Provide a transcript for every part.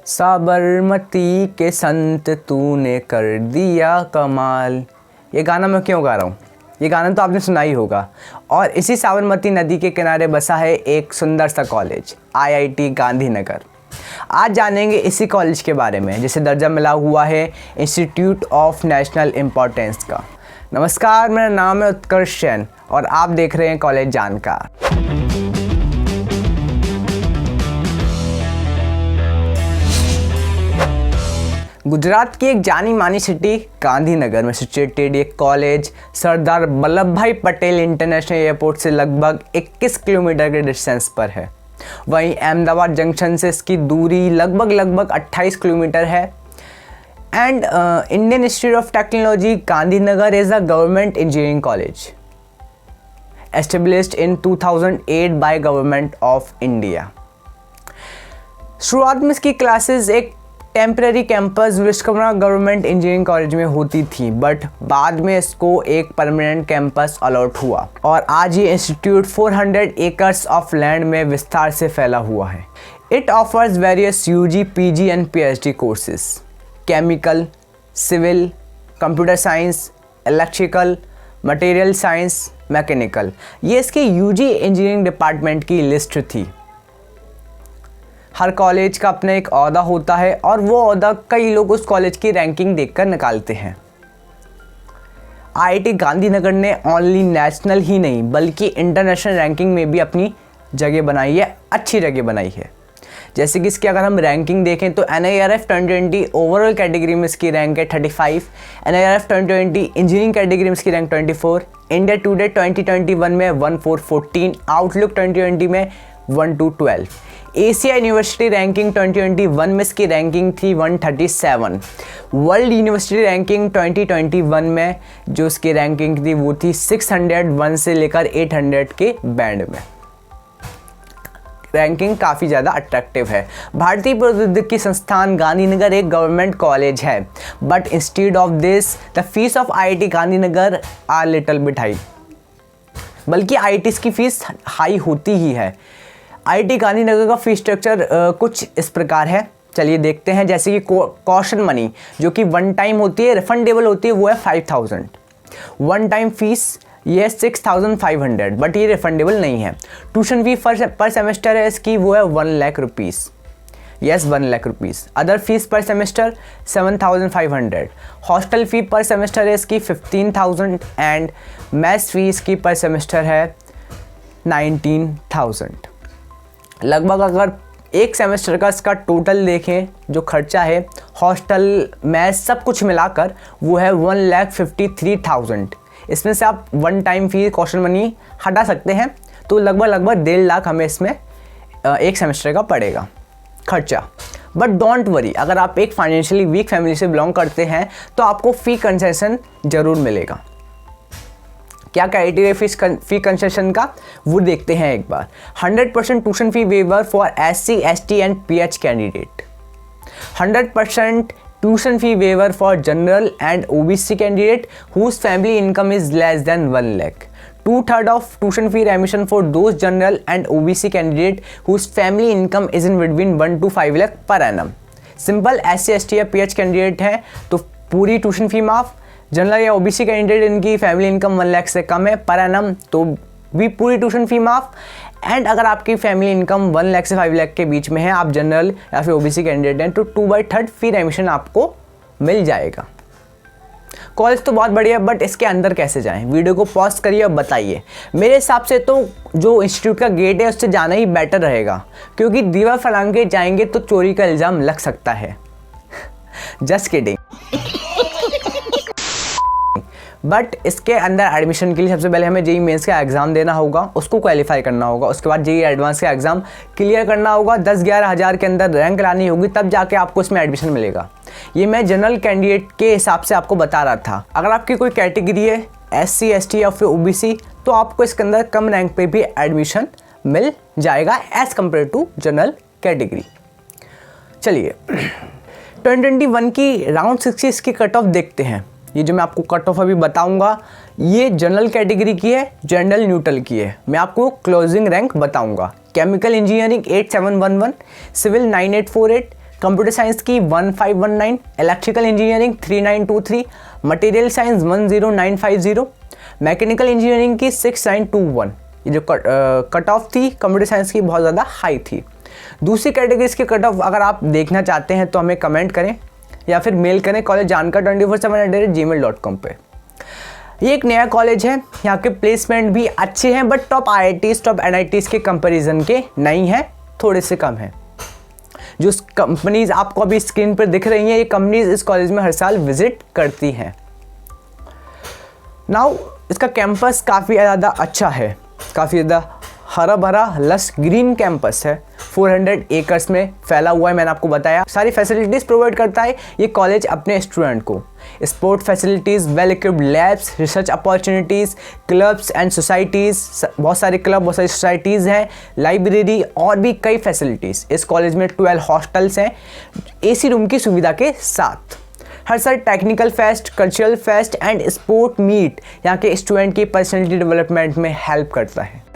साबरमती के संत तूने कर दिया कमाल। ये गाना मैं क्यों गा रहा हूँ? ये गाना तो आपने सुना ही होगा। और इसी साबरमती नदी के किनारे बसा है एक सुंदर सा कॉलेज, IIT गांधीनगर। आज जानेंगे इसी कॉलेज के बारे में जिसे दर्जा मिला हुआ है इंस्टीट्यूट ऑफ नेशनल इम्पोर्टेंस का। नमस्कार, मेरा नाम है उत्कर्ष जैन और आप देख रहे हैं कॉलेज जानकार। गुजरात की एक जानी मानी सिटी गांधीनगर में सिचुएटेड ये कॉलेज सरदार वल्लभ भाई पटेल इंटरनेशनल एयरपोर्ट से लगभग 21 किलोमीटर के डिस्टेंस पर है। वहीं अहमदाबाद जंक्शन से इसकी दूरी लगभग 28 किलोमीटर है। And Indian institute of technology Gandhinagar is a government engineering college established in 2008 by government of India. शुरुआत में इसकी क्लासेस एक temporary campus Vishwakarma government engineering college में होती थी, बट बाद में इसको एक परमानेंट कैंपस अलॉट हुआ और आज ये इंस्टीट्यूट 400 एकर्स ऑफ लैंड में विस्तार से फैला हुआ है। It offers various UG, PG and PhD courses, chemical, civil, computer science, electrical, material science, mechanical. ये इसके UG इंजीनियरिंग डिपार्टमेंट की लिस्ट थी। हर कॉलेज का अपना एक ओहदा होता है और वो ओहदा कई लोग उस कॉलेज की रैंकिंग देखकर निकालते हैं। IIT गांधीनगर ने ओनली नेशनल ही नहीं बल्कि इंटरनेशनल रैंकिंग में भी अपनी जगह बनाई है, अच्छी जगह बनाई है। जैसे कि इसकी अगर हम रैंकिंग देखें तो NIRF 2020 ओवरऑल कैटेगरी में इसकी रैंक है 35, NIRF 2020 इंजीनियरिंग कैटेगरी में इसकी रैंक 24, इंडिया टुडे 2021 में 1-4-14, आउटलुक 2020 में 1-12। एशिया यूनिवर्सिटी रैंकिंग 2021 में इसकी रैंकिंग थी 137। वर्ल्ड यूनिवर्सिटी रैंकिंग 2021 में जो इसकी रैंकिंग थी वो थी 601 से लेकर 800 के बैंड में। रैंकिंग काफ़ी ज़्यादा अट्रैक्टिव है। भारतीय प्रौद्योगिकी संस्थान गांधीनगर एक गवर्नमेंट कॉलेज है, but instead of this the fees of IIT Gandhinagar are little bit high. बल्कि IITs की फीस हाई होती ही है। IIT गांधीनगर का फीस स्ट्रक्चर कुछ इस प्रकार है, चलिए देखते हैं। जैसे कि कॉशन मनी जो कि वन टाइम होती है, रिफंडेबल होती है, वो है 5000। वन टाइम फीस ये 6500, बट ये रिफंडेबल नहीं है। ट्यूशन फी पर सेमेस्टर है इसकी, वो है 1 lakh rupees. Yes, 1 lakh rupees. Other fees पर सेमेस्टर 7500। हॉस्टल फी पर सेमेस्टर है इसकी 15000 एंड मैथ्स फीस की पर सेमेस्टर है 19000। लगभग अगर एक सेमेस्टर का इसका टोटल देखें जो खर्चा है हॉस्टल मैथ सब कुछ मिलाकर वो है 1,53,000। इसमें से आप one time fee caution money हटा सकते हैं तो लगभग 1.5 लाख हमें इसमें एक सेमेस्टर का पड़ेगा खर्चा। बट डोंट वरी, अगर आप एक फाइनेंशियली वीक फैमिली से बिलोंग करते हैं तो आपको फ़ी कंसेशन ज़रूर मिलेगा। क्या क्राइटेरिया फी कंसेशन का वो देखते हैं एक बार। 100% tuition fee waiver for SC, ST and PH candidate. 100% tuition fee waiver for general and OBC candidate whose family income is less than 1 lakh. 2/3 of tuition fee remission for those general and OBC candidate whose family income is in between 1 to 5 lakh per annum. Simple SC, ST या PH candidate हैं तो पूरी tuition fee माफ़। General या OBC candidate इनकी family income 1 lakh से कम है per annum तो भी पूरी ट्यूशन फी माफ़। एंड अगर आपकी फैमिली इनकम 1 लाख से 5 लाख के बीच में है, आप जनरल या फिर OBC कैंडिडेट हैं तो 2/3 फी रेमिशन आपको मिल जाएगा। कॉलेज तो बहुत बढ़िया, बट इसके अंदर कैसे जाएं? वीडियो को पॉज करिए और बताइए। मेरे हिसाब से तो जो इंस्टीट्यूट का गेट है उससे जाना ही बेटर रहेगा, क्योंकि दीवार फलांग के जाएंगे तो चोरी का इल्ज़ाम लग सकता है। Just kidding. बट इसके अंदर एडमिशन के लिए सबसे पहले हमें JEE मेंस का एग्ज़ाम देना होगा, उसको क्वालिफाई करना होगा। उसके बाद JEE एडवांस का एग्ज़ाम क्लियर करना होगा, 10-11 हज़ार के अंदर रैंक लानी होगी, तब जाके आपको इसमें एडमिशन मिलेगा। ये मैं जनरल कैंडिडेट के हिसाब से आपको बता रहा था। अगर आपकी कोई कैटेगरी है SC, ST या फिर OBC तो आपको इसके अंदर कम रैंक पे भी एडमिशन मिल जाएगा as compare to general category. चलिए 2021 की राउंड 60 की कट ऑफ देखते हैं। ये जो मैं आपको कट ऑफ अभी बताऊंगा ये जनरल कैटेगरी की है, जनरल न्यूट्रल की है। मैं आपको क्लोजिंग रैंक बताऊंगा। Chemical engineering 8711, civil 9848, computer science की 1519, electrical engineering 3923, material science 10950, mechanical engineering की 6921। ये जो कट ऑफ थी कंप्यूटर साइंस की बहुत ज़्यादा हाई थी। दूसरी कैटेगरीज की कट ऑफ अगर आप देखना चाहते हैं तो हमें कमेंट करें या फिर मेल करें collegejankar24/gmail.com पे। ये एक नया कॉलेज है, यहाँ के प्लेसमेंट भी अच्छे हैं, but top IITs top NITs के कंपैरिजन के नहीं हैं, थोड़े से कम हैं। जो कंपनीज आपको अभी स्क्रीन पर दिख रही हैं, ये कंपनीज इस कॉलेज में हर साल विजिट करती हैं। नाउ इसका कैंपस काफ़ी ज़्यादा अच्छा है, काफ़ी ज़्यादा हरा भरा लस ग्रीन कैंपस है, 400 एकर्स में फैला हुआ है। मैंने आपको बताया सारी फैसिलिटीज़ प्रोवाइड करता है ये कॉलेज अपने स्टूडेंट को। Sport facilities, well equipped labs, research opportunities, clubs and societies, बहुत सारे क्लब, बहुत सारी सोसाइटीज़ हैं, लाइब्रेरी और भी कई फैसिलिटीज़। इस कॉलेज में 12 हॉस्टल्स हैं AC रूम की सुविधा के साथ। हर साल technical fest, cultural fest and sport meet यहाँ के स्टूडेंट की पर्सनैलिटी डेवलपमेंट में हेल्प करता है।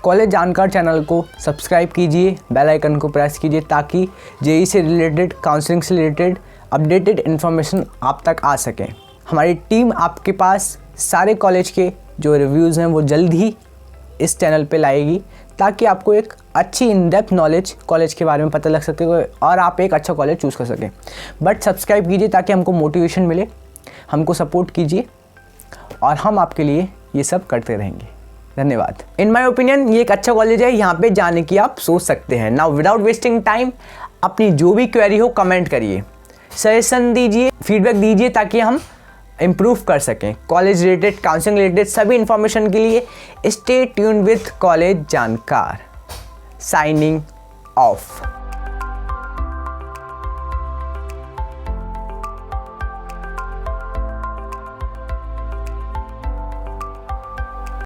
कॉलेज जानकार चैनल को सब्सक्राइब कीजिए, बेल आइकन को प्रेस कीजिए ताकि JEE से रिलेटेड, काउंसलिंग से रिलेटेड अपडेटेड इन्फॉर्मेशन आप तक आ सके। हमारी टीम आपके पास सारे कॉलेज के जो रिव्यूज़ हैं वो जल्द ही इस चैनल पे लाएगी ताकि आपको एक अच्छी इन डेप्थ नॉलेज कॉलेज के बारे में पता लग सके और आप एक अच्छा कॉलेज चूज़ कर सकें। बट सब्सक्राइब कीजिए ताकि हमको मोटिवेशन मिले, हमको सपोर्ट कीजिए और हम आपके लिए ये सब करते रहेंगे। धन्यवाद। इन माय ओपिनियन ये एक अच्छा कॉलेज है, यहाँ पे जाने की आप सोच सकते हैं। नाउ विदाउट वेस्टिंग टाइम अपनी जो भी क्वेरी हो कमेंट करिए, सजेशन दीजिए, फीडबैक दीजिए ताकि हम इम्प्रूव कर सकें। कॉलेज रिलेटेड, काउंसलिंग रिलेटेड सभी इंफॉर्मेशन के लिए स्टे ट्यून विद कॉलेज जानकार। Signing off.